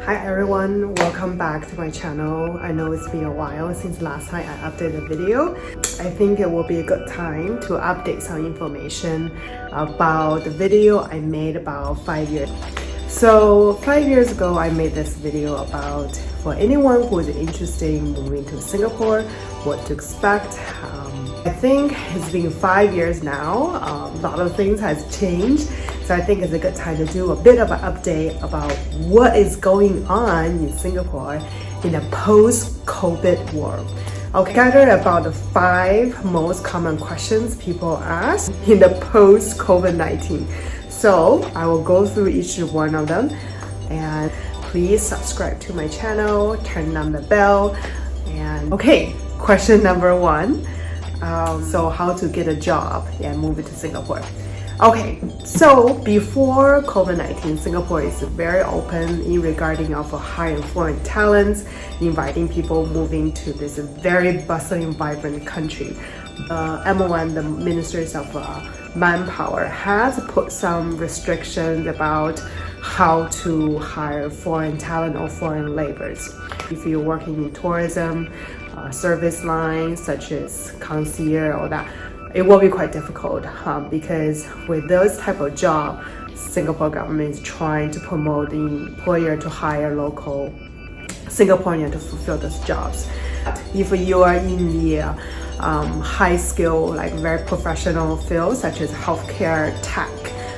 Hi everyone, welcome back to my channel. I know it's been a while since last time I updated a video. I think it will be a good time to update some information about the video I made about 5 years. So 5 years ago, I made this video about for anyone who is interested in moving to Singapore, what to expect. I think it's been 5 years now. A lot of things has changed. So I think it's a good time to do a bit of an update about what is going on in Singapore in the post-COVID world. I'll gather about the 5 most common questions people ask in the post-COVID-19. So I will go through each one of them, and please subscribe to my channel, turn on the bell, and okay, question number 1. So how to get a job and move to Singapore. Okay, so before COVID-19, Singapore is very open in regarding of hiring foreign talents, inviting people moving to this very bustling, vibrant country. MON, the Ministries of Manpower, has put some restrictions about how to hire foreign talent or foreign laborers. If you're working in tourism, service lines such as concierge or that, it will be quite difficult because with those type of job, Singapore government is trying to promote the employer to hire local Singaporean to fulfill those jobs. If you are in the high skill, like very professional fields such as healthcare, tech,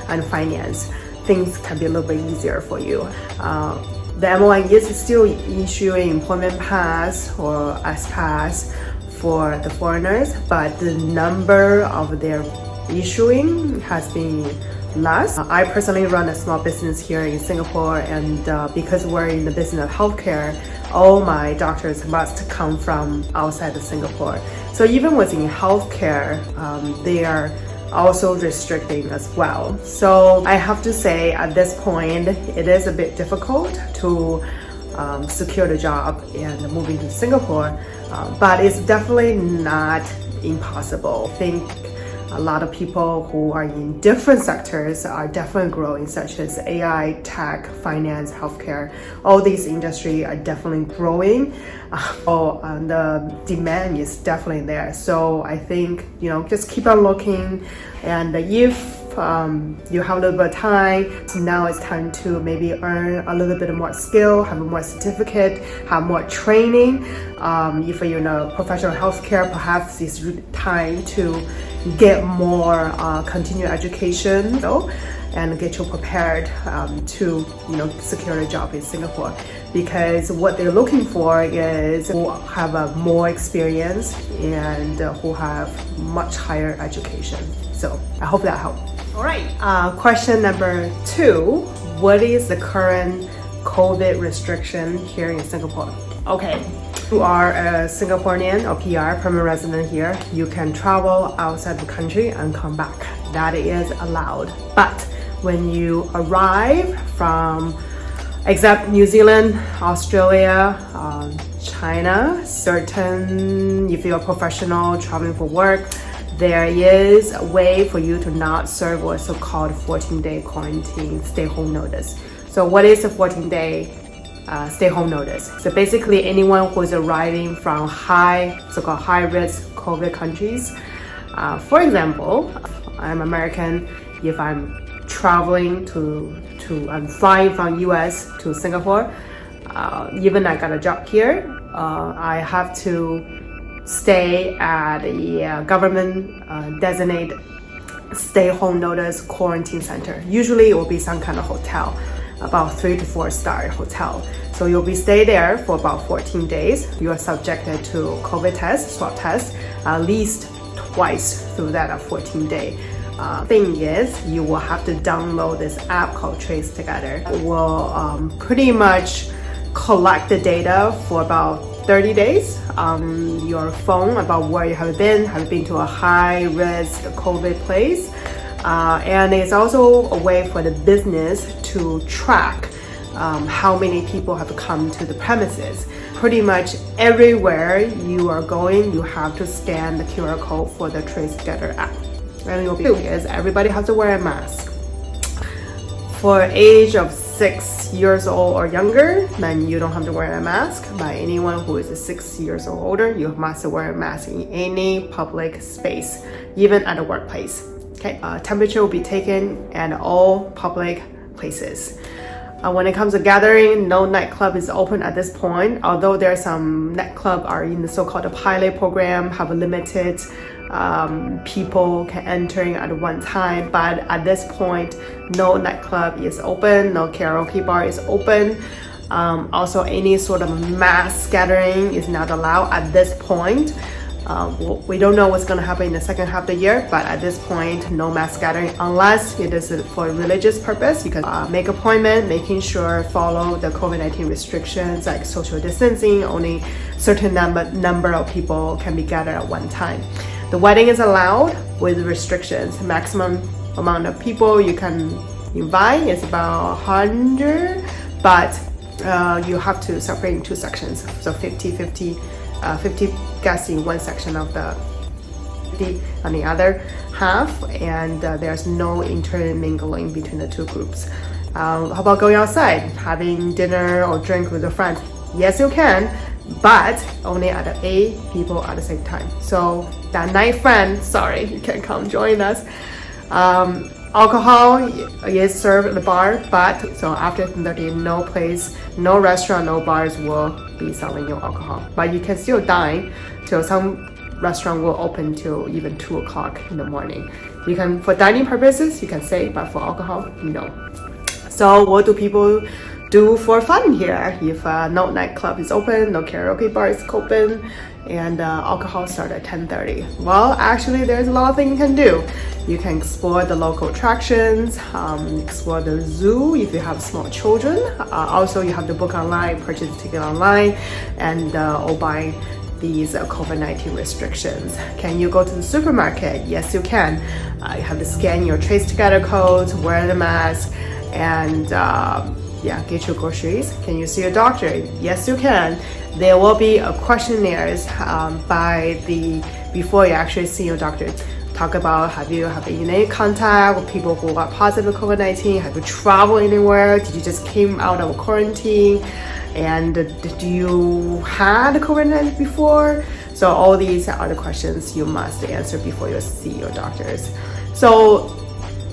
and finance, things can be a little bit easier for you. The MON is still issuing employment pass or S-pass for the foreigners, but the number of their issuing has been less. I personally run a small business here in Singapore, and because we're in the business of healthcare, all my doctors must come from outside of Singapore. So even within healthcare, they are also restricting as well. So I have to say at this point, it is a bit difficult to secure the job and moving to Singapore, but it's definitely not impossible. I think a lot of people who are in different sectors are definitely growing, such as AI, tech, finance, healthcare. All these industries are definitely growing. The demand is definitely there. So I think, just keep on looking, and if you have a little bit of time, now it's time to maybe earn a little bit more skill, have more certificate, have more training. If you're in a professional healthcare, perhaps it's time to get more continued education and get you prepared to secure a job in Singapore, because what they're looking for is who have a more experience and who have much higher education. So I hope that helped. All right, question number 2. What is the current COVID restriction here in Singapore? Okay, you are a Singaporean or PR, permanent resident here, you can travel outside the country and come back. That is allowed. But when you arrive from, except New Zealand, Australia, China, if you're a professional traveling for work, there is a way for you to not serve what's so-called 14-day quarantine stay-home notice. So what is the 14-day stay-home notice? So basically anyone who is arriving from so-called high-risk COVID countries. For example, I'm American. If I'm traveling I'm flying from US to Singapore, even I got a job here, I have to stay at a government designated stay-home notice quarantine center. Usually it will be some kind of hotel, about 3 to 4 star hotel. So you'll be stay there for about 14 days. You are subjected to COVID test, swab test, at least twice through that 14-day. Thing is, you will have to download this app called Trace Together. It will pretty much collect the data for about 30 days on your phone about where you have been to a high-risk COVID place. And it's also a way for the business to track how many people have come to the premises. Pretty much everywhere you are going, you have to scan the QR code for the Trace Together app. And you'll be is everybody has to wear a mask. For age of 6 years old or younger, then you don't have to wear a mask. But anyone who is 6 years or older, you must wear a mask in any public space, even at the workplace. Okay, temperature will be taken at all public places. When it comes to gathering, no nightclub is open at this point, although there are some nightclubs are in the so-called pilot program, have a limited people can entering at one time, but at this point, no nightclub is open, no karaoke bar is open. Also, any sort of mass gathering is not allowed at this point. We don't know what's going to happen in the second half of the year, but at this point, no mass gathering unless it is for religious purpose. You can make appointment, making sure follow the COVID-19 restrictions like social distancing. Only certain number of people can be gathered at one time. The wedding is allowed with restrictions. Maximum amount of people you can invite is about 100, but you have to separate in two sections. So 50 guests in one section of the 50 on the other half, and there's no intermingling between the two groups. How about going outside, having dinner or drink with your friends? Yes, you can, but only at 8 people at the same time. So that night friend, sorry, you can't come join us. Alcohol is served at the bar, but so after 10:30, no place, no restaurant, no bars will be selling you alcohol. But you can still dine till some restaurant will open till even 2 o'clock in the morning. You can, for dining purposes, you can say, but for alcohol, no. So what do people do for fun here? If no nightclub is open, no karaoke bar is open, and alcohol starts at 10:30. Well, actually, there's a lot of things you can do. You can explore the local attractions, explore the zoo if you have small children. Also, you have to book online, purchase a ticket online, and obey these COVID-19 restrictions. Can you go to the supermarket? Yes, you can. You have to scan your Trace Together codes, wear the mask, and get your groceries. Can you see a doctor? Yes, you can. There will be a questionnaires before you actually see your doctor. Talk about, have you had any contact with people who are positive COVID-19? Have you traveled anywhere? Did you just came out of quarantine? And did you had COVID-19 before? So all these are the questions you must answer before you see your doctors. So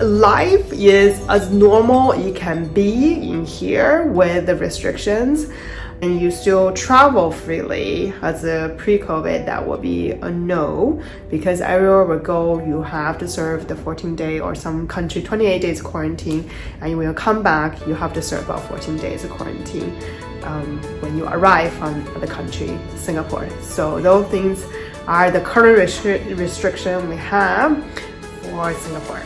life is as normal it can be in here with the restrictions, and you still travel freely as a pre-COVID. That would be a no, because everywhere we go, you have to serve the 14-day or some country 28 days quarantine, and when you come back, you have to serve about 14 days of quarantine when you arrive from the country, Singapore. So those things are the current restriction we have for Singapore.